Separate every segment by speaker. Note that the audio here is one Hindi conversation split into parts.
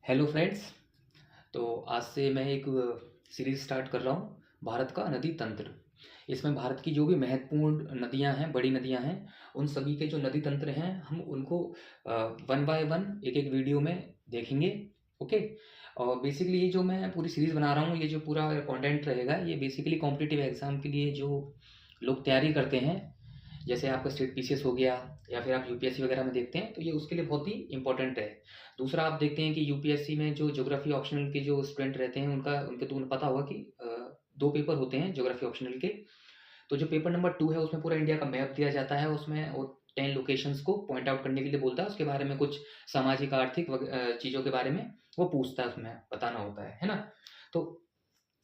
Speaker 1: Hello friends. तो आज से मैं एक सीरीज़ स्टार्ट कर रहा हूँ, भारत का नदी तंत्र। इसमें भारत की जो भी महत्वपूर्ण नदियाँ हैं, बड़ी नदियाँ हैं, उन सभी के जो नदी तंत्र हैं हम उनको वन बाय वन एक एक वीडियो में देखेंगे। ओके। और बेसिकली ये जो मैं पूरी सीरीज़ बना रहा हूँ, ये जो पूरा कंटेंट रहेगा, ये बेसिकली कॉम्पिटिटिव एग्ज़ाम के लिए जो लोग तैयारी करते हैं, जैसे आपका स्टेट पीसीएस हो गया या फिर आप यूपीएससी वगैरह में देखते हैं, तो ये उसके लिए बहुत ही इंपॉर्टेंट है। दूसरा आप देखते हैं कि यूपीएससी में जो ज्योग्राफी ऑप्शनल के जो स्टूडेंट रहते हैं उनके तो उन्हें पता होगा कि दो पेपर होते हैं ज्योग्राफी ऑप्शनल के। तो जो पेपर नंबर 2 है उसमें पूरा इंडिया का मैप दिया जाता है, उसमें वो 10 लोकेशंस को पॉइंट आउट करने के लिए बोलता है, उसके बारे में कुछ सामाजिक आर्थिक चीज़ों के बारे में वो पूछता है, उसमें बताना होता है ना। तो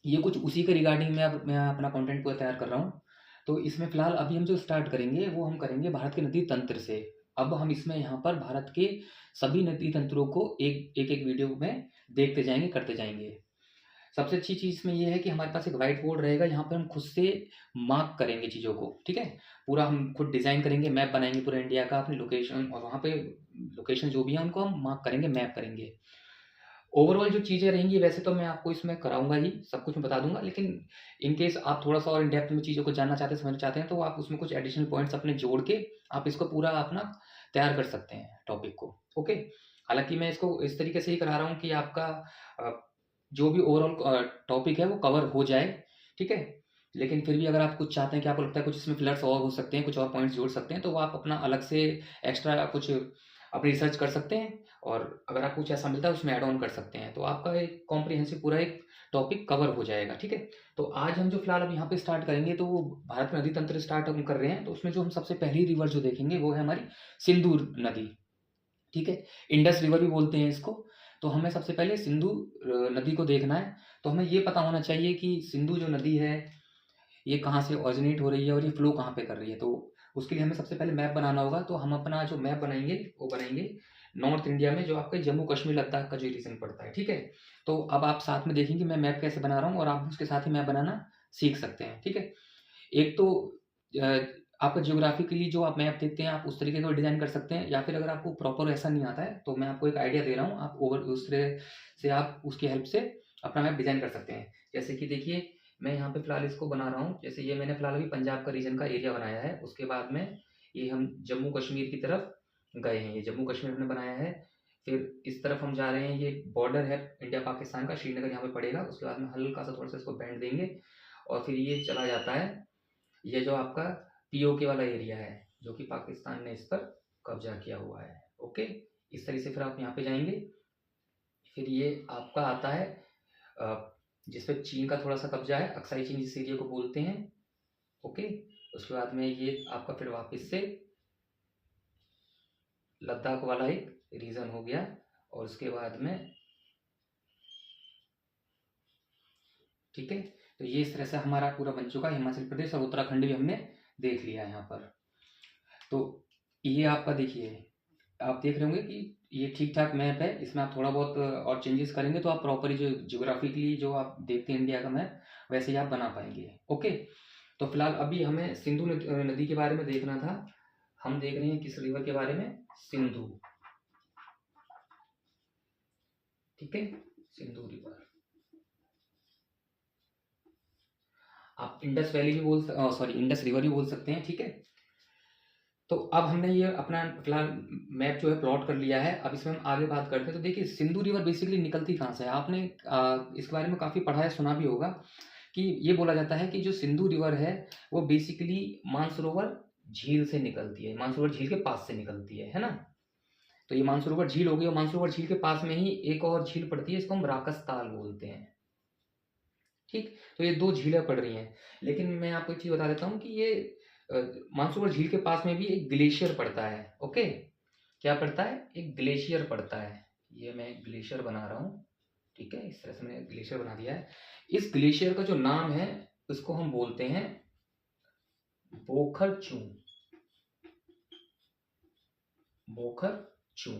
Speaker 1: ये कुछ उसी के रिगार्डिंग मैं अपना कंटेंट पूरा तैयार कर रहा हूँ। तो इसमें फ़िलहाल अभी हम जो स्टार्ट करेंगे वो हम करेंगे भारत के नदी तंत्र से। अब हम इसमें यहाँ पर भारत के सभी नदी तंत्रों को एक वीडियो में देखते जाएँगे, करते जाएँगे। सबसे अच्छी चीज़ इसमें ये है कि हमारे पास एक व्हाइट बोर्ड रहेगा, यहाँ पे हम खुद से मार्क करेंगे चीज़ों को, ठीक है? पूरा हम खुद डिज़ाइन करेंगे, मैप बनाएँगे पूरे इंडिया का, अपनी लोकेशन, और वहाँ पे लोकेशन जो भी है उनको हम मार्क करेंगे, मैप करेंगे। ओवरऑल जो चीज़ें रहेंगी वैसे तो मैं आपको इसमें कराऊँगा ही, सब कुछ मैं बता दूँगा, लेकिन इन केस आप थोड़ा-सा और इन डेप्थ में चीज़ों को जानना चाहते हैं, समझना चाहते हैं, तो आप उसमें कुछ एडिशनल पॉइंट्स अपने जोड़ के आप इसको पूरा अपना तैयार कर सकते हैं टॉपिक को, ओके? हालाँकि मैं इसको इस तरीके से ही करा रहा हूँ कि आपका अ, जो भी ओवरऑल टॉपिक है वो कवर हो जाए, ठीक है? लेकिन फिर भी अगर आप कुछ चाहते हैं कि आपको लगता है कुछ इसमें फिलर्स और हो सकते हैं, कुछ और पॉइंट्स जोड़ सकते हैं, तो वो आप अपना अलग से एक्स्ट्रा कुछ अपनी रिसर्च कर सकते हैं, और अगर आपको कुछ ऐसा मिलता है उसमें ऐड ऑन कर सकते हैं, तो आपका एक कॉम्प्रिहेंसिव पूरा एक टॉपिक कवर हो जाएगा, ठीक है? तो आज हम जो फिलहाल अब यहाँ पे स्टार्ट करेंगे, तो वो भारत में नदी तंत्र स्टार्ट हम कर रहे हैं, तो उसमें जो हम सबसे पहली रिवर जो देखेंगे वो है हमारी सिंधु नदी, ठीक है? इंडस रिवर भी बोलते हैं इसको। तो हमें सबसे पहले सिंधु नदी को देखना है। तो हमें ये पता होना चाहिए कि सिंधु जो नदी है ये कहाँ से ओरिजिनेट हो रही है और ये फ्लो कहाँ पे कर रही है। तो उसके लिए हमें सबसे पहले मैप बनाना होगा। तो हम अपना जो मैप बनाएँगे, वो बनाएँगे नॉर्थ इंडिया में, जो आपका जम्मू कश्मीर लद्दाख का जो रीजन पड़ता है, ठीक है? तो अब आप साथ में देखेंगे मैं मैप कैसे बना रहा हूँ, और आप भी उसके साथ ही मैप बनाना सीख सकते हैं, ठीक है? एक तो अ, आपका ज्योग्राफिकली जो आप मैप देखते हैं, आप उस तरीके का डिज़ाइन कर सकते हैं, या फिर अगर आपको प्रॉपर ऐसा नहीं आता है, तो मैं आपको एक आइडिया दे रहा हूँ, आप ओवर उस तरह से आप उसकी हेल्प से अपना मैप डिज़ाइन कर सकते हैं। जैसे कि देखिए, मैं यहाँ पे फ़िलहाल इसको बना रहा हूँ, जैसे ये मैंने फ़िलहाल अभी पंजाब का रीजन का एरिया बनाया है, उसके बाद में ये हम जम्मू कश्मीर की तरफ गए हैं, ये जम्मू कश्मीर हमने बनाया है। फिर इस तरफ हम जा रहे हैं, ये बॉर्डर है इंडिया पाकिस्तान का, श्रीनगर यहाँ पे पड़ेगा, उसके बाद में हल्का-सा थोड़ा-सा इसको बेंड देंगे, और फिर ये चला जाता है, ये जो आपका पीओके वाला एरिया है, जो कि पाकिस्तान ने इस पर कब्जा किया हुआ है, ओके? इस तरह से फिर आप यहाँ पे जाएँगे, फिर ये आपका आता है जिस पे चीन का थोड़ा-सा कब्जा है, अक्साई चीन जिस एरिया को बोलते हैं, ओके? उसके बाद में ये आपका फिर वापस से लद्दाख वाला एक रीजन हो गया, और उसके बाद में, ठीक है? तो ये इस तरह से हमारा पूरा बन चुका है, हिमाचल प्रदेश और उत्तराखंड भी हमने देख लिया यहाँ पर। तो ये आपका देखिए, आप देख रहे होंगे कि ये ठीक-ठाक मैप है, इसमें आप थोड़ा बहुत और चेंजेस करेंगे तो आप प्रॉपरली जो ज्योग्राफिकली जो आप देखते हैं इंडिया का मैप, वैसे ही आप बना पाएँगे, ओके? तो फिलहाल अभी हमें सिंधु नदी के बारे में देखना था। हम देख रहे हैं किस रिवर के बारे में? सिंधु, ठीक है? सिंधु रिवर। आप इंडस वैली भी सॉरी इंडस रिवर भी बोल सकते हैं, ठीक है? तो अब हमने ये अपना फिलहाल मैप जो है प्लॉट कर लिया है, अब इसमें हम आगे बात करते हैं। तो देखिए, सिंधु रिवर बेसिकली निकलती कहाँ से है? आपने इसके बारे में काफ़ी पढ़ा है, सुना भी होगा कि ये बोला जाता है कि जो सिंधु रिवर है, वो बेसिकली मानसरोवर झील से निकलती है, मानसरोवर झील के पास से निकलती है ना? तो ये मानसरोवर झील हो गई, और मानसरोवर झील के पास में ही एक और झील पड़ती है, इसको हम राकस ताल बोलते हैं, ठीक? तो ये 2 झीलें पड़ रही हैं। लेकिन मैं आपको एक चीज़ बता देता हूँ कि ये अ, मानसरोवर झील के पास में भी एक ग्लेशियर पड़ता है, ओके? क्या पड़ता है? एक ग्लेशियर पड़ता है। ये मैं एक ग्लेशियर बना रहा हूँ, ठीक है? इस तरह से मैंने ग्लेशियर बना दिया है। इस ग्लेशियर का जो नाम है, उसको हम बोलते हैं बोखरचू, बोखरचू।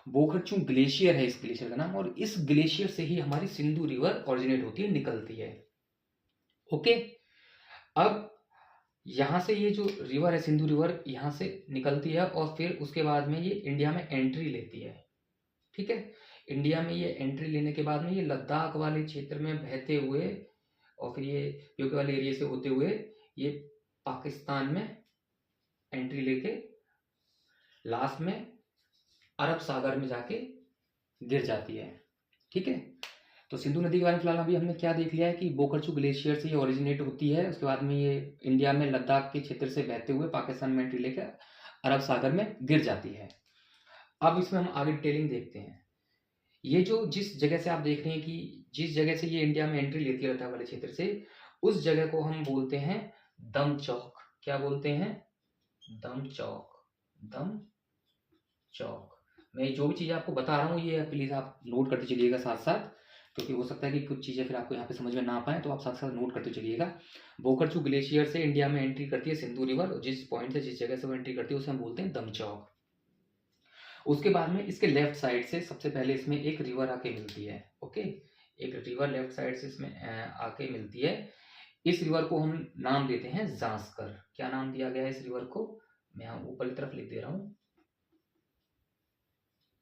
Speaker 1: बोखरचू ग्लेशियर है इस ग्लेशियर का नाम, और इस ग्लेशियर से ही हमारी सिंधु रिवर ओरिजिनेट होती है, निकलती है, ओके? अब यहाँ से ये जो रिवर है, सिंधु रिवर यहाँ से निकलती है, और फिर उसके बाद में ये इंडिया में एंट्री लेती है, ठीक है। इंडिया में ये एंट्री लेने के बाद में ये लद्दाख वाले क्षेत्र में बहते हुए और फिर ये पीओके वाले एरिया से होते हुए ये पाकिस्तान में एंट्री लेके लास्ट में अरब सागर में जाके गिर जाती है। ठीक है। तो सिंधु नदी के बारे में फिलहाल अभी हमने क्या देख लिया है कि बोकरचू ग्लेशियर से ये ओरिजिनेट होती है, उसके बाद में ये इंडिया में लद्दाख के क्षेत्र से बहते हुए पाकिस्तान में एंट्री लेकर अरब सागर में गिर जाती है। अब इसमें हम आगे डिटेलिंग देखते हैं। ये जो जिस जगह से आप देख रहे हैं कि जिस जगह से ये इंडिया में एंट्री लेती है लद्दाख वाले क्षेत्र से, उस जगह को हम बोलते हैं दम चौक। क्या बोलते हैं? दम चौक। दम चौक। मैं जो भी चीज़ आपको बता रहा हूँ ये प्लीज़ आप नोट करते चलिएगा साथ साथ, क्योंकि हो सकता है कि कुछ चीज़ें फिर आपको यहाँ पे समझ में ना आ पाए, तो आप साथ साथ नोट करते चलिएगा। बोकरचू ग्लेशियर से इंडिया में एंट्री करती है सिंधु रिवर, जिस पॉइंट से जिस जगह से वो एंट्री करती है उसे हम बोलते हैं दम चौक। उसके बाद में इसके लेफ्ट साइड से सबसे पहले इसमें एक रिवर आके मिलती है। ओके, एक रिवर लेफ्ट साइड से इसमें आके मिलती है। इस रिवर को हम नाम देते हैं जांस्कर। क्या नाम दिया गया है इस रिवर को? मैं यहाँ ऊपर की तरफ लिख दे रहा हूँ,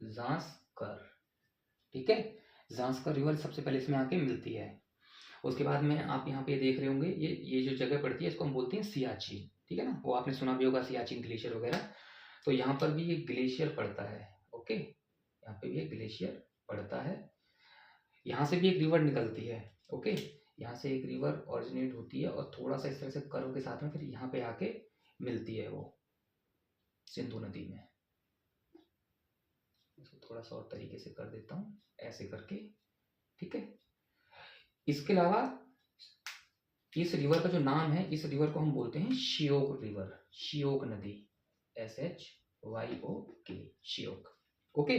Speaker 1: जांस्कर। ठीक है, जांस्कर रिवर सबसे पहले इसमें आके मिलती है। उसके बाद में आप यहाँ पे देख रहे होंगे ये जो जगह पड़ती है इसको हम बोलते हैं सियाचिन। ठीक है ना, वो आपने सुना भी होगा सियाचिन ग्लेशियर वगैरह। तो यहाँ पर भी एक ग्लेशियर पड़ता है। ओके, यहाँ पे भी एक ग्लेशियर पड़ता है। यहाँ से भी एक रिवर निकलती है। ओके, यहाँ से एक रिवर ऑरिजिनेट होती है और थोड़ा सा इस तरह से कर्व के साथ में फिर यहाँ पे आके मिलती है वो सिंधु नदी में। इसको थोड़ा सा और तरीके से कर देता हूँ, ऐसे करके। ठीक है, इसके अलावा इस रिवर का जो नाम है, इस रिवर को हम बोलते हैं श्योक रिवर, श्योक नदी, SHYOK, श्योक। ओके,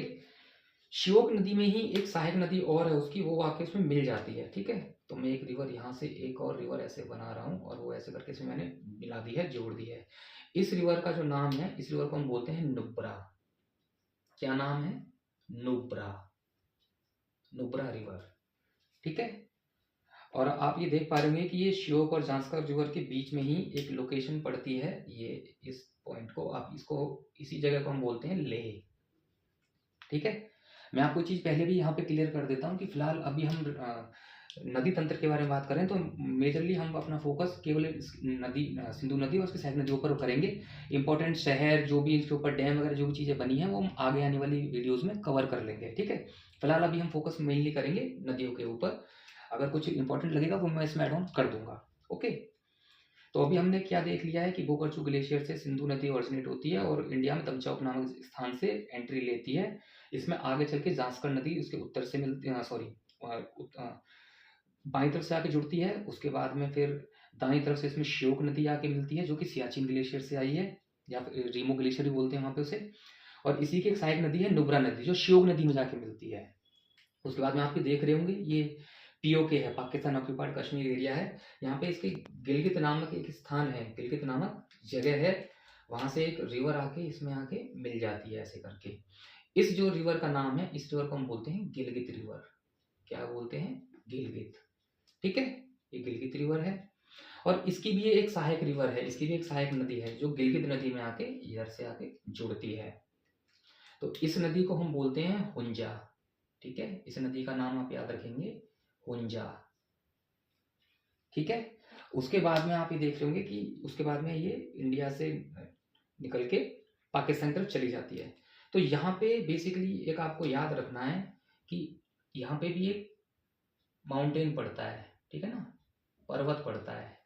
Speaker 1: श्योक नदी में ही एक सहायक नदी और है उसकी, वो आके इसमें मिल जाती है। ठीक है, तो मैं एक रिवर यहाँ से एक और रिवर ऐसे बना रहा हूँ और वो ऐसे करके इसमें मैंने मिला दी है, जोड़ दी है। इस रिवर का जो नाम है, इस रिवर को हम बोलते हैं नुब्रा। क्या नाम है? नुब्रा, नुब्रा रिवर। ठीक है, और आप ये देख पा रहे होंगे कि ये श्योक और जांस्कर रिवर के बीच में ही एक लोकेशन पड़ती है। ये इस पॉइंट को आप इसको इसी जगह को हम बोलते हैं लेह। ठीक है, मैं आपको चीज़ पहले भी यहाँ पे क्लियर कर देता हूँ कि फिलहाल अभी हम नदी तंत्र के बारे में बात करें तो मेजरली हम अपना फोकस केवल नदी सिंधु नदी और उसके सहायक नदियों पर करेंगे। इंपॉर्टेंट शहर जो भी इसके ऊपर डैम वगैरह जो भी चीज़ें बनी हैं वो हम आगे आने वाली वीडियोज़ में कवर कर लेंगे। ठीक है, फिलहाल अभी हम फोकस मेनली करेंगे नदियों के ऊपर। अगर कुछ इंपॉर्टेंट लगेगा वो मैं इसमें एड ऑन कर दूंगा। ओके, तो अभी हमने क्या देख लिया है कि बोकरचू ग्लेशियर से सिंधु नदी ओरिजिनेट होती है और इंडिया में दमचौक नामक स्थान से एंट्री लेती है। इसमें आगे चल के जांस्कर नदी उसके उत्तर से मिलती है, सॉरी बाईं तरफ से आके जुड़ती है। उसके बाद में फिर दाईं तरफ से इसमें श्योक नदी आके मिलती है जो कि सियाचिन ग्लेशियर से आई है, या फिर रीमो ग्लेशियर भी बोलते हैं वहाँ पे उसे। और इसी की एक सहायक नदी है नुब्रा नदी जो श्योक नदी में जाके मिलती है। उसके बाद में आप देख रहे होंगे ये पीओके है, पाकिस्तान ऑक्यूपाइड कश्मीर एरिया है। यहाँ पे इसके गिलगित नामक एक स्थान है, गिलगित नामक जगह है, वहां से एक रिवर आके इसमें आके मिल जाती है ऐसे करके। इस जो रिवर का नाम है, इस रिवर को हम बोलते हैं गिलगित रिवर। क्या बोलते हैं? गिलगित। ठीक है, ये गिलगित रिवर है और इसकी भी एक सहायक रिवर है, इसकी भी एक सहायक नदी है जो गिलगित नदी में आके इधर से आके जुड़ती है। तो इस नदी को हम बोलते हैं हुंजा। ठीक है, इस नदी का नाम आप याद रखेंगे, हुंजा। ठीक है, उसके बाद में आप ये देख रहे होंगे कि उसके बाद में ये इंडिया से निकल के पाकिस्तान की तरफ चली जाती है। तो यहाँ पे बेसिकली एक आपको याद रखना है कि यहाँ पे भी एक माउंटेन पड़ता है। ठीक है ना, पर्वत पड़ता है।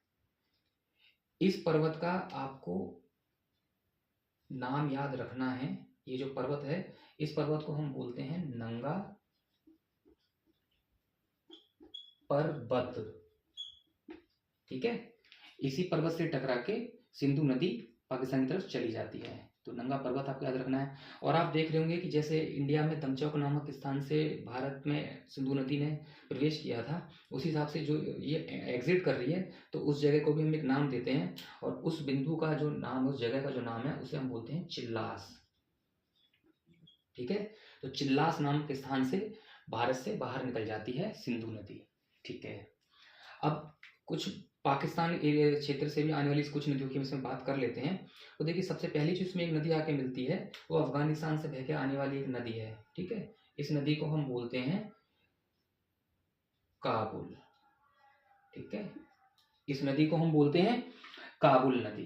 Speaker 1: इस पर्वत का आपको नाम याद रखना है। ये जो पर्वत है, इस पर्वत को हम बोलते हैं नंगा पर्वत। ठीक है, इसी पर्वत से टकरा के सिंधु नदी पाकिस्तान की तरफ चली जाती है। तो नंगा पर्वत आपको याद रखना है। और आप देख रहे होंगे कि जैसे इंडिया में दमचौक नामक स्थान से भारत में सिंधु नदी ने प्रवेश किया था, उसी हिसाब से जो ये एग्जिट कर रही है तो उस जगह को भी हम एक नाम देते हैं और उस बिंदु का जो नाम, उस जगह का जो नाम है उसे हम बोलते हैं चिल्लास। ठीक है, तो चिल्लास नामक स्थान से भारत से बाहर निकल जाती है सिंधु नदी। ठीक है, अब कुछ पाकिस्तान एरिया क्षेत्र से भी आने वाली कुछ नदियों की इसमें बात कर लेते हैं। तो देखिए सबसे पहली जो इसमें एक नदी आके मिलती है वो अफगानिस्तान से बह के आने वाली एक नदी है, ठीक है। इस नदी को हम बोलते हैं काबुल, ठीक है। इस नदी को हम बोलते हैं काबुल नदी,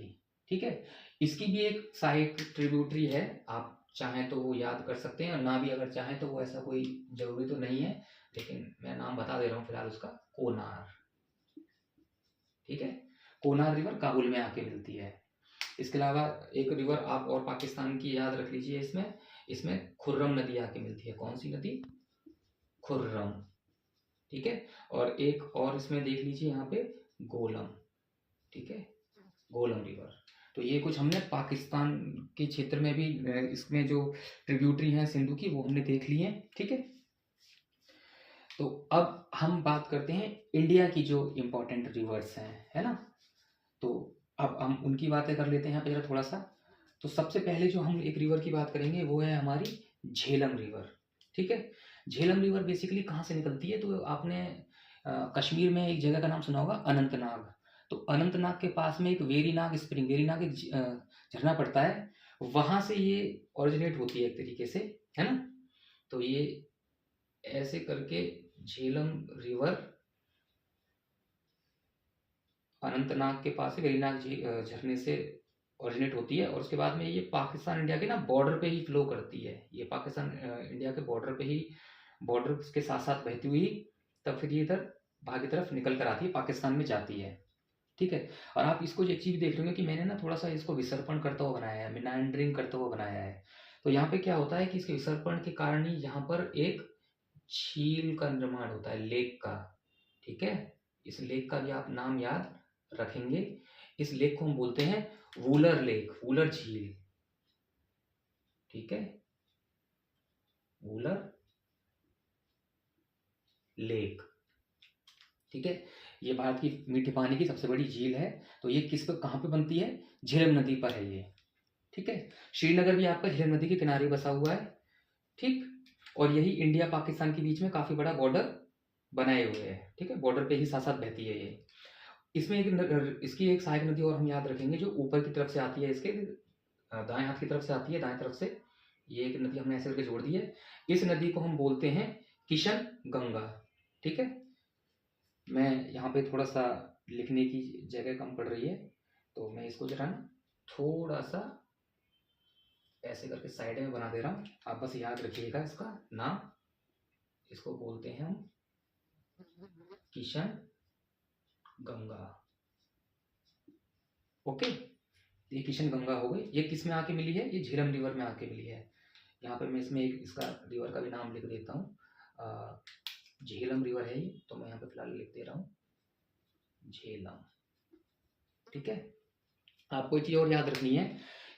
Speaker 1: ठीक है। इसकी भी एक सहायक ट्रिब्यूटरी है, आप चाहें तो वो याद कर सकते हैं, और ना भी अगर चाहें तो वो ऐसा कोई जरूरी तो नहीं है, लेकिन मैं नाम बता दे रहा हूँ फिलहाल उसका, कोनार, ठीक है। कोनार रिवर काबुल में आके मिलती है। इसके अलावा एक रिवर आप और पाकिस्तान की याद रख लीजिए, इसमें इसमें खुर्रम नदी आके मिलती है। कौन सी नदी? खुर्रम, ठीक है। और एक और इसमें देख लीजिए यहाँ पे गोलम, ठीक है, गोलम रिवर। तो ये कुछ हमने पाकिस्तान के क्षेत्र में भी इसमें जो ट्रिब्यूटरी हैं सिंधु की वो हमने देख ली है, ठीक है। तो अब हम बात करते हैं इंडिया की जो इम्पोर्टेंट रिवर्स हैं, है ना। तो अब हम उनकी बातें कर लेते हैं यहाँ पे जरा थोड़ा सा। तो सबसे पहले जो हम एक रिवर की बात करेंगे वो है हमारी झेलम रिवर, ठीक है। झेलम रिवर बेसिकली कहाँ से निकलती है? तो आपने कश्मीर में एक जगह का नाम सुना होगा, अनंतनाग। तो अनंतनाग के पास में एक वेरीनाग स्प्रिंग, वेरीनाग एक झरना पड़ता है, वहां से ये ओरिजिनेट होती है एक तरीके से, है ना। तो ये ऐसे करके झेलम रिवर अनंतनाग के पास से वेरीनाग झरने से ओरिजिनेट होती है, और उसके बाद में ये पाकिस्तान इंडिया के ना बॉर्डर पे ही फ्लो करती है। ये पाकिस्तान इंडिया के बॉर्डर पे ही, बॉर्डर के साथ साथ बहती हुई तब फिर ये इधर बाहर की तरफ निकल कर आती है, पाकिस्तान में जाती है, ठीक है। और आप इसको एक चीज देख रहे हो कि मैंने ना थोड़ा सा इसको विसर्पण करता हुआ बनाया है, मिनांडरिंग करता हुआ बनाया है। तो यहाँ पे क्या होता है कि इसके विसर्पण के कारण ही यहाँ पर एक झील का निर्माण होता है, लेक का, ठीक है। इस लेक का भी आप नाम याद रखेंगे। इस लेक को हम बोलते हैं वूलर लेक, वूलर झील, ठीक है, वूलर लेक, ठीक है। ये भारत की मीठे पानी की सबसे बड़ी झील है। तो ये किस पर, कहाँ पे बनती है? झेलम नदी पर है ये, ठीक है। श्रीनगर भी आपका झेलम नदी के किनारे बसा हुआ है, ठीक। और यही इंडिया पाकिस्तान के बीच में काफी बड़ा बॉर्डर बनाए हुए है, ठीक है। बॉर्डर पे ही साथ साथ बहती है ये। इसमें एक इसकी एक सहायक नदी और हम याद रखेंगे जो ऊपर की तरफ से आती है, इसके दाएं हाथ की तरफ से आती है, दाएं तरफ से। ये एक नदी हमने ऐसे करके जोड़ दी है। इस नदी को हम बोलते हैं किशन गंगा, ठीक है। मैं यहाँ पे थोड़ा सा लिखने की जगह कम पड़ रही है, तो मैं इसको जरा ना थोड़ा सा ऐसे करके साइड में बना दे रहा हूँ। आप बस याद रखिएगा इसका नाम। इसको बोलते हैं हम किशन गंगा, ओके। ये किशन गंगा हो गई। ये किस में आके मिली है? ये झेलम रिवर में आके मिली है। यहाँ पे मैं इसमें एक इसका रिवर का भी नाम लिख देता हूँ, झेलम रिवर है ये, तो मैं यहाँ पे फिलहाल लिख दे रहा हूँ झेलम, ठीक है। आपको एक चीज और याद रखनी है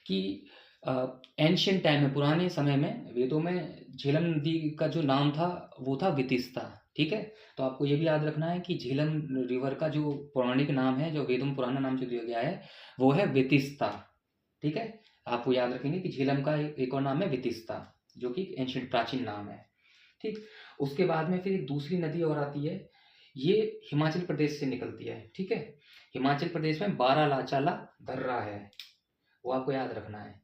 Speaker 1: कि एंशियंट टाइम में, पुराने समय में, वेदों में झेलम नदी का जो नाम था वो था वितिस्ता, ठीक है। तो आपको ये भी याद रखना है कि झेलम रिवर का जो पौराणिक नाम है, जो वेदों में पुराना नाम जो दिया गया है वो है वितिस्ता, ठीक है। आपको याद रखेंगे कि झेलम का एक और नाम है वितिस्ता, जो कि एंशियंट प्राचीन नाम है, ठीक। उसके बाद में फिर एक दूसरी नदी और आती है, ये हिमाचल प्रदेश से निकलती है, ठीक है। हिमाचल प्रदेश में बारालाचाला दर्रा है, वो आपको याद रखना है।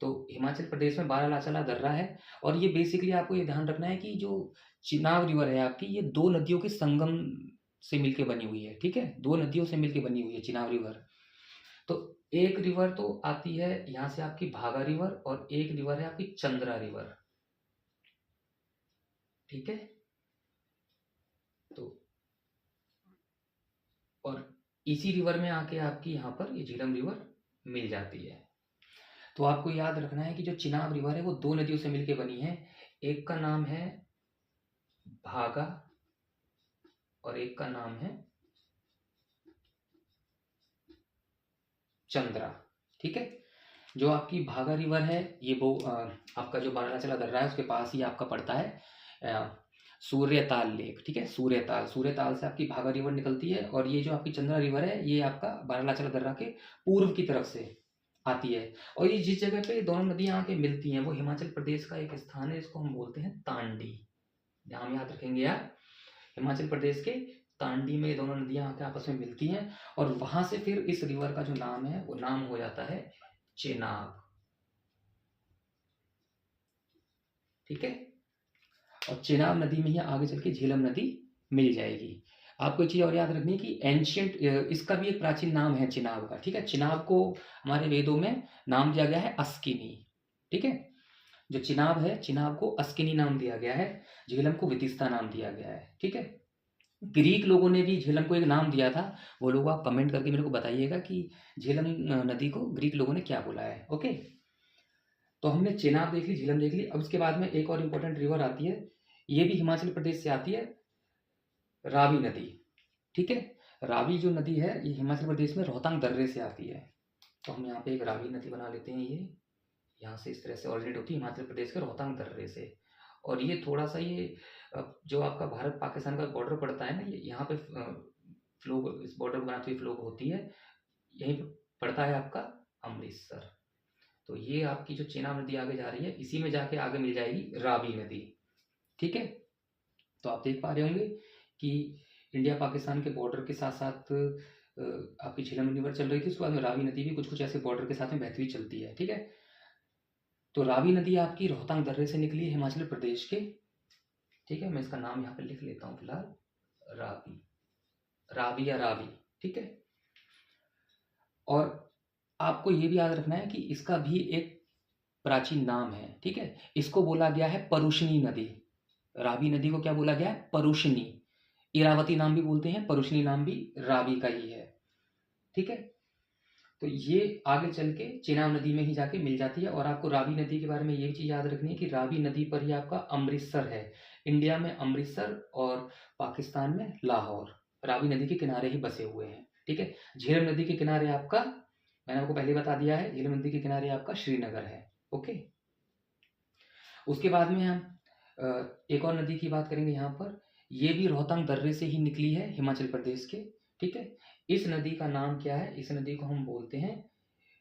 Speaker 1: तो हिमाचल प्रदेश में बारालाचाला दर्रा है, और ये बेसिकली आपको ये ध्यान रखना है कि जो चिनाब रिवर है आपकी, ये दो नदियों के संगम से मिलके बनी हुई है, ठीक है। दो नदियों से मिलके बनी हुई है चिनाब रिवर। तो एक रिवर तो आती है यहाँ से आपकी भागा रिवर, और एक रिवर है आपकी चंद्रा रिवर, ठीक है। तो और इसी रिवर में आके आपकी यहाँ पर ये झेलम रिवर मिल जाती है। तो आपको याद रखना है कि जो चिनाब रिवर है वो दो नदियों से मिलके बनी है। एक का नाम है भागा और एक का नाम है चंद्रा, ठीक है। जो आपकी भागा रिवर है ये वो आपका जो बारालाचाला दर्रा है उसके पास ही आपका पड़ता है सूर्यताल लेक, ठीक है। सूर्यताल, सूर्यताल से आपकी भागा रिवर निकलती है, और ये जो आपकी चंद्रा रिवर है ये आपका बारालाचाला दर्रा के पूर्व की तरफ से आती है। और ये जिस जगह पे दोनों नदियां आके मिलती हैं वो हिमाचल प्रदेश का एक स्थान है, इसको हम बोलते हैं तांडी। नाम याद रखेंगे यार, हिमाचल प्रदेश के तांडी में ये दोनों नदियां आके आपस में मिलती हैं और वहां से फिर इस रिवर का जो नाम है वो नाम हो जाता है चेनाब। ठीक है, और चेनाब नदी में ही आगे चल के झेलम नदी मिल जाएगी। आपको एक चीज और याद रखनी है कि एंशियंट, इसका भी एक प्राचीन नाम है चिनाब का। ठीक है, चिनाब को हमारे वेदों में नाम दिया गया है अस्किनी। ठीक है, जो चिनाब है, चिनाब को अस्किनी नाम दिया गया है, झेलम को वितिस्ता नाम दिया गया है। ठीक है, ग्रीक लोगों ने भी झेलम को एक नाम दिया था, वो लोग आप कमेंट करके मेरे को बताइएगा कि झेलम नदी को ग्रीक लोगों ने क्या बोला है। ओके, तो हमने चेनाब देख ली, झेलम देख ली। अब उसके बाद में एक और इंपॉर्टेंट रिवर आती है, ये भी हिमाचल प्रदेश से आती है, रावी नदी। ठीक है, रावी जो नदी है ये हिमाचल प्रदेश में रोहतांग दर्रे से आती है। तो हम यहाँ पे एक रावी नदी बना लेते हैं। ये यहाँ से इस तरह से ऑरिजिनेट होती है हिमाचल प्रदेश के रोहतांग दर्रे से। और ये थोड़ा सा ये जो आपका भारत पाकिस्तान का बॉर्डर पड़ता है ना, ये यहाँ पे फ्लो, इस बॉर्डर को बनाती हुई फ्लो होती है, यहीं पड़ता है आपका अमृतसर। तो ये आपकी जो चेनाब नदी आगे जा रही है, इसी में जाके आगे मिल जाएगी रावी नदी। ठीक है, तो आप देख पा रहे होंगे कि इंडिया पाकिस्तान के बॉर्डर के साथ साथ आपकी झेलम रिवर चल रही थी, उसके बाद में रावी नदी भी कुछ कुछ ऐसे बॉर्डर के साथ में बहती हुई चलती है। ठीक है, तो रावी नदी आपकी रोहतांग दर्रे से निकली है हिमाचल प्रदेश के। ठीक है, मैं इसका नाम यहाँ पे लिख लेता हूँ फिलहाल, रावी, रावी या रावी। ठीक है, और आपको ये भी याद रखना है कि इसका भी एक प्राचीन नाम है। ठीक है, इसको बोला गया है परुशनी नदी। रावी नदी को क्या बोला गया है? परुशनी। इरावती नाम भी बोलते हैं, परुशनी नाम भी रावी का ही है। ठीक है, तो ये आगे चल के चेनाब नदी में ही जाके मिल जाती है। और आपको रावी नदी के बारे में ये चीज याद रखनी है कि रावी नदी पर ही आपका अमृतसर है। इंडिया में अमृतसर और पाकिस्तान में लाहौर रावी नदी के किनारे ही बसे हुए हैं। ठीक है, झेलम नदी के किनारे आपका, मैंने आपको पहले बता दिया है, झेलम नदी के किनारे आपका श्रीनगर है। ओके, उसके बाद में हम एक और नदी की बात करेंगे यहाँ पर। ये भी रोहतांग दर्रे से ही निकली है हिमाचल प्रदेश के। ठीक है, इस नदी का नाम क्या है? इस नदी को हम बोलते हैं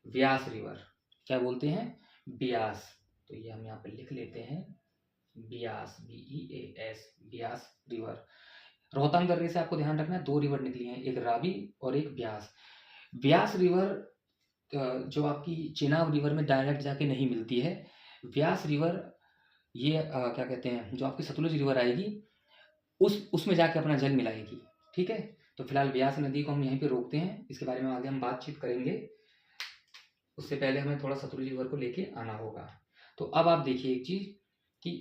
Speaker 1: व्यास रिवर। क्या बोलते हैं? ब्यास। तो ये हम यहाँ पे लिख लेते हैं, ब्यास, BEAS, ब्यास रिवर। रोहतांग दर्रे से आपको ध्यान रखना है, दो रिवर निकली हैं, एक रावी और एक ब्यास। ब्यास रिवर जो आपकी चेनाब रिवर में डायरेक्ट जाके नहीं मिलती है। व्यास रिवर ये क्या कहते हैं, जो आपकी सतलुज रिवर आएगी उसमें जाके अपना जल मिलाएगी। ठीक है, तो फिलहाल व्यास नदी को हम यहीं पे रोकते हैं, इसके बारे में आगे हम बातचीत करेंगे। उससे पहले हमें थोड़ा सतलुज रिवर को लेके आना होगा। तो अब आप देखिए एक चीज कि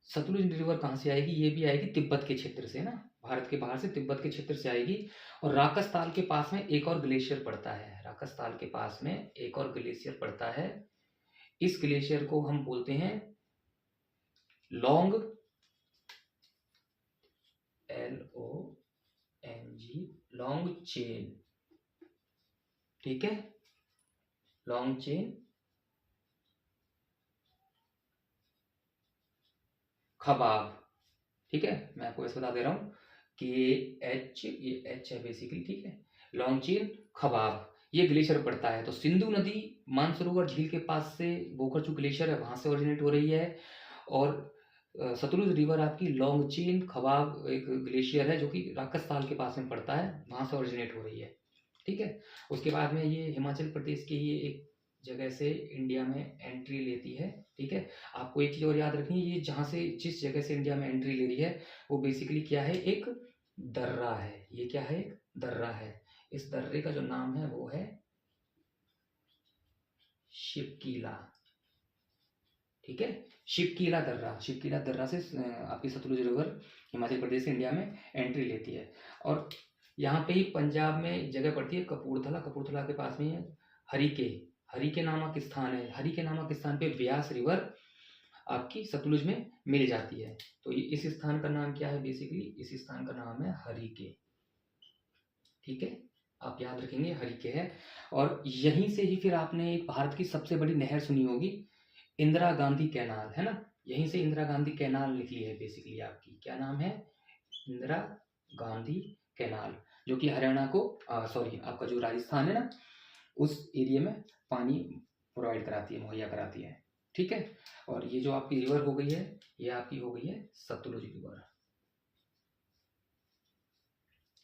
Speaker 1: सतलुज रिवर कहाँ से आएगी? ये भी आएगी तिब्बत के क्षेत्र से ना, भारत के बाहर से तिब्बत के क्षेत्र से आएगी। और राकस ताल के पास में एक और ग्लेशियर पड़ता है, राकस ताल के पास में एक और ग्लेशियर पड़ता है। इस ग्लेशियर को हम बोलते हैं लॉन्ग, LONG, लॉन्ग चेन। ठीक है, लॉन्ग चेन खबाब। ठीक है, मैं आपको ऐसे बता दे रहा हूँ कि ये H है बेसिकली। ठीक है, लॉन्ग चेन खबाब ये ग्लेशियर पड़ता है। तो सिंधु नदी मानसरोवर झील के पास से बोकरचू ग्लेशियर है, वहां से ओरिजिनेट हो रही है। और सतलुज रिवर आपकी लॉन्ग चेन खबाब एक ग्लेशियर है जो कि राकस ताल के पास में पड़ता है, वहां से ओरिजिनेट हो रही है। ठीक है, उसके बाद में ये हिमाचल प्रदेश के ही एक जगह से इंडिया में एंट्री लेती है। ठीक है, आपको एक चीज और याद रखनी है, ये जहाँ से जिस जगह से इंडिया में एंट्री ले रही है वो बेसिकली क्या है? एक दर्रा है। ये क्या है? एक दर्रा है। इस दर्रे का जो नाम है वो है शिवकीला। ठीक है, शिवकीला दर्रा। शिवकीला दर्रा से आपकी सतलुज रिवर हिमाचल प्रदेश से इंडिया में एंट्री लेती है। और यहाँ पे ही पंजाब में जगह पड़ती है कपूरथला, कपूरथला के पास में है हरिके। हरिके नामक स्थान है, हरिके नामक स्थान पे व्यास रिवर आपकी सतलुज में मिल जाती है। तो इस स्थान का नाम क्या है? बेसिकली इस स्थान का नाम है हरिके। ठीक है, आप याद रखेंगे हरिके है। और यहीं से ही फिर आपने एक भारत की सबसे बड़ी नहर सुनी होगी, इंदिरा गांधी कैनाल, है ना। यहीं से इंदिरा गांधी कैनाल निकली है बेसिकली आपकी। क्या नाम है? इंदिरा गांधी कैनाल, जो कि हरियाणा को सॉरी आपका जो राजस्थान है ना, उस एरिया में पानी प्रोवाइड कराती है, मुहैया कराती है। ठीक है, और ये जो आपकी रिवर हो गई है, ये आपकी हो गई है सतलुज रिवर।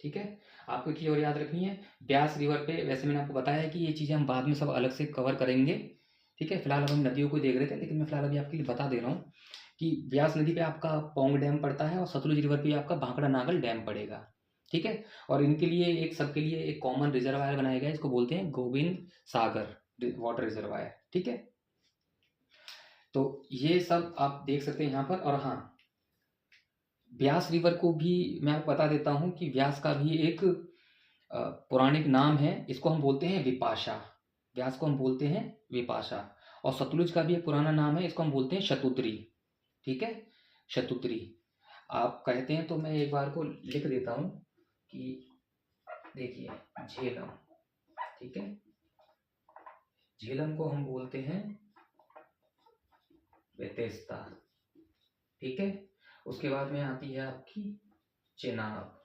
Speaker 1: ठीक है। आपको एक चीज़ और याद रखनी है, ब्यास रिवर पे वैसे मैंने आपको बताया है कि ये चीज़ें हम बाद में सब अलग से कवर करेंगे, ठीक है। फिलहाल अब हम नदियों को देख रहे थे, लेकिन मैं फिलहाल अभी आपके लिए बता दे रहा हूँ कि ब्यास नदी पे आपका पौंग डैम पड़ता है और सतलुज रिवर पे आपका भाखड़ा नागल डैम पड़ेगा, ठीक है। और इनके लिए एक सबके लिए एक कॉमन रिजर्वायर बनाया गया है, इसको बोलते हैं गोविंद सागर वाटर रिजर्वायर, ठीक है। तो ये सब आप देख सकते हैं यहाँ पर। और हाँ, ब्यास रिवर को भी मैं आपको बता देता हूँ कि ब्यास का भी एक पौराणिक नाम है, इसको हम बोलते हैं विपाशा। व्यास को हम बोलते हैं विपाशा। और सतलुज का भी एक पुराना नाम है, इसको हम बोलते हैं शतुद्री, ठीक है। शतुद्री आप कहते हैं तो मैं एक बार को लिख देता हूँ कि देखिए, झेलम, ठीक है। झेलम को हम बोलते हैं बेतेस्ता, ठीक है। उसके बाद में आती है आपकी चेनाब।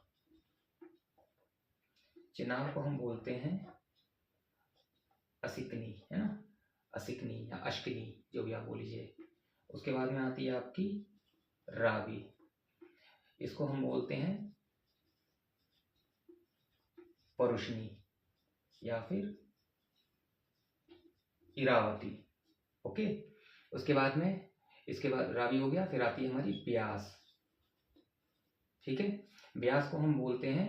Speaker 1: चेनाब को हम बोलते हैं असिकनी, है ना, असिकनी या अश्किनी, जो भी आप बोल लीजिए। उसके बाद में आती है आपकी रावी, इसको हम बोलते हैं परुष्णी या फिर इरावती, ओके। उसके बाद में, इसके बाद रावी हो गया, फिर आती है हमारी ब्यास, ठीक है। ब्यास को हम बोलते हैं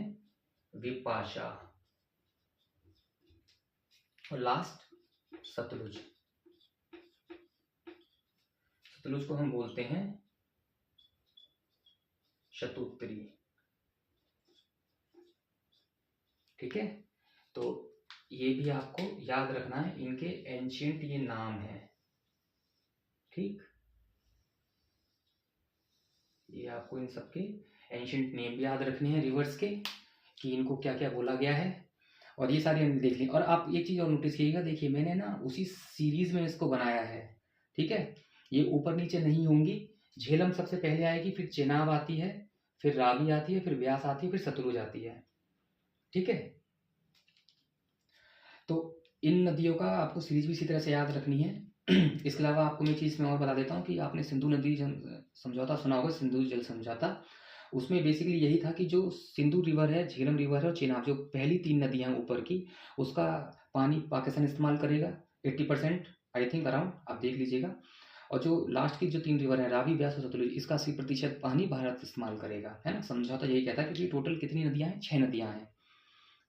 Speaker 1: विपाशा। और लास्ट सतलुज, सतलुज को हम बोलते हैं शतुत्री, ठीक है। तो ये भी आपको याद रखना है, इनके एंशियंट ये नाम है, ठीक। ये आपको इन सबके एंशियंट नेम भी याद रखने हैं रिवर्स के, कि इनको क्या क्या बोला गया है। और ये सारी हमने देख ली। और आप एक चीज़ और नोटिस कीजिएगा, देखिए मैंने ना उसी सीरीज में इसको बनाया है, ठीक है। ये ऊपर नीचे नहीं होंगी, झेलम सबसे पहले आएगी, फिर चेनाब आती है, फिर रावी आती है, फिर व्यास आती है, फिर सतलुज आती है, ठीक है। तो इन नदियों का आपको सीरीज भी इसी तरह से याद रखनी है। इसके अलावा आपको मैं चीज़ में और बता देता हूँ कि आपने सिंधु नदी समझौता सुना होगा, सिंधु जल समझौता। उसमें बेसिकली यही था कि जो सिंधु रिवर है, झेलम रिवर है और चेनाब, जो पहली 3 नदियाँ हैं ऊपर की, उसका पानी पाकिस्तान इस्तेमाल करेगा 80% आई थिंक अराउंड, आप देख लीजिएगा। और जो लास्ट की जो 3 रिवर हैं, रावी, ब्यास और सतलुज, इसका 80% पानी भारत इस्तेमाल करेगा, है ना। समझौता यही कहता है, क्योंकि टोटल कितनी नदियाँ हैं, 6 नदियाँ हैं,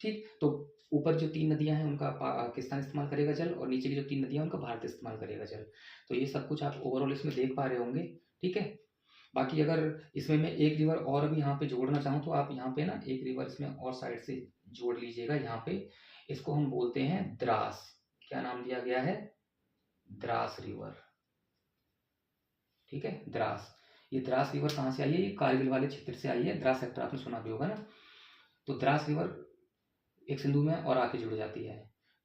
Speaker 1: ठीक। तो ऊपर जो 3 नदियाँ हैं उनका पाकिस्तान इस्तेमाल करेगा जल, और नीचे की जो 3 नदियाँ हैं उनका भारत इस्तेमाल करेगा जल। तो ये सब कुछ आप ओवरऑल इसमें देख पा रहे होंगे, ठीक है। बाकी अगर इसमें मैं एक रिवर और भी यहाँ पे जोड़ना चाहूँ तो आप यहाँ पे ना एक रिवर इसमें और साइड से जोड़ लीजिएगा, यहाँ पे। इसको हम बोलते हैं द्रास। क्या नाम दिया गया है? द्रास रिवर, ठीक है, द्रास। ये द्रास रिवर कहाँ से आई है? ये कारगिल वाले क्षेत्र से आई है, द्रास सेक्टर आपने सुना भी होगा ना। तो द्रास रिवर एक सिंधु में और आके जुड़ जाती है।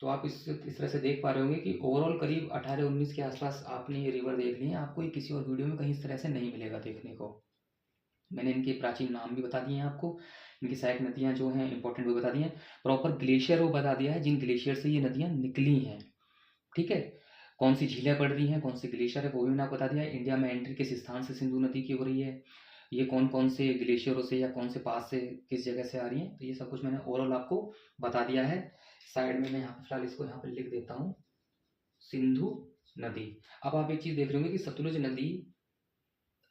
Speaker 1: तो आप इस तरह से देख पा रहे होंगे कि ओवरऑल करीब 18-19 के आसपास आपने ये रिवर देख ली है। आपको ये किसी और वीडियो में कहीं इस तरह से नहीं मिलेगा देखने को। मैंने इनके प्राचीन नाम भी बता दिए हैं आपको, इनकी सहायक नदियाँ जो हैं इंपॉर्टेंट वो बता दी हैं, प्रॉपर ग्लेशियर वो बता दिया है जिन ग्लेशियर से ये नदियाँ निकली हैं, ठीक है। कौन सी झीलें पड़ रही हैं, कौन से ग्लेशियर है, वो भी मैंने आपको बता दिया है। इंडिया में एंट्री किस स्थान से सिंधु नदी की हो रही है, ये कौन कौन से ग्लेशियरों से या कौन से पास से किस जगह से आ रही हैं, तो ये सब कुछ मैंने ओवरऑल आपको बता दिया है। साइड में मैं यहाँ पे फिलहाल इसको यहाँ पे लिख देता हूँ, सिंधु नदी। अब आप एक चीज़ देख रहे होंगे कि सतलुज नदी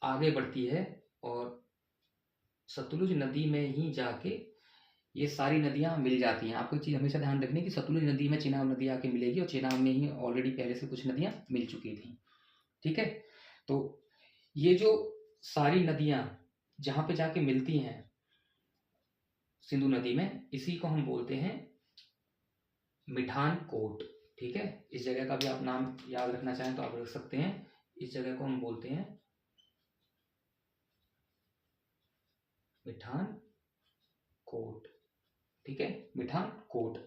Speaker 1: आगे बढ़ती है, और सतलुज नदी में ही जाके ये सारी नदियाँ मिल जाती हैं। आपको एक चीज़ हमेशा ध्यान रखनी है कि सतलुज नदी में चेनाब नदी आके मिलेगी, और चेनाब में ही ऑलरेडी पहले से कुछ नदियाँ मिल चुकी थी, ठीक है। तो ये जो सारी नदियाँ जहाँ पे जाके मिलती हैं सिंधु नदी में, इसी को हम बोलते हैं मिठान कोट, ठीक है। इस जगह का भी आप नाम याद रखना चाहें तो आप रख सकते हैं। इस जगह को हम बोलते हैं मिठान कोट, ठीक है, मिठान कोट।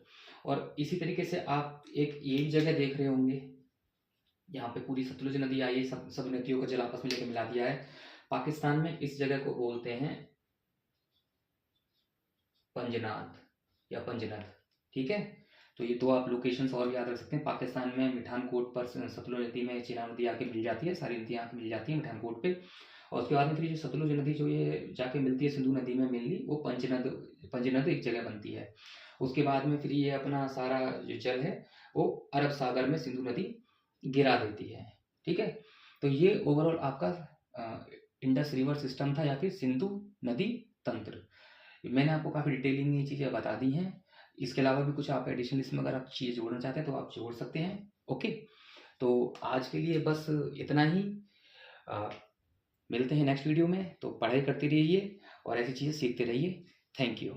Speaker 1: और इसी तरीके से आप एक ये जगह देख रहे होंगे, यहाँ पे पूरी सतलुज नदी आई है, सब नदियों को जल आपस में लेकर मिला दिया है। पाकिस्तान में इस जगह को बोलते हैं पंजनाद या पंजनद, ठीक है। तो ये दो आप लोकेशंस और याद रख सकते हैं। पाकिस्तान में मिठान कोट पर सतलुज नदी में चेनाब नदी आके मिल जाती है, सारी नदियाँ आके मिल जाती है मिठान कोट पे। और उसके बाद में फिर जो सतलुज नदी जो ये जाके मिलती है सिंधु नदी में मेनली, वो पंचनद एक जगह बनती है। उसके बाद में फिर ये अपना सारा जो जल है वो अरब सागर में सिंधु नदी गिरा देती है। ठीक है, तो ये ओवरऑल आपका इंडस रिवर सिस्टम था या फिर सिंधु नदी तंत्र। मैंने आपको काफ़ी डिटेलिंग में ये चीज़ें बता दी हैं। इसके अलावा भी कुछ आप एडिशनल इसमें अगर आप चीज़ जोड़ना चाहते हैं तो आप जोड़ सकते हैं। ओके, तो आज के लिए बस इतना ही। मिलते हैं नेक्स्ट वीडियो में। तो पढ़ाई करते रहिए और ऐसी चीज़ें सीखते रहिए। Thank you.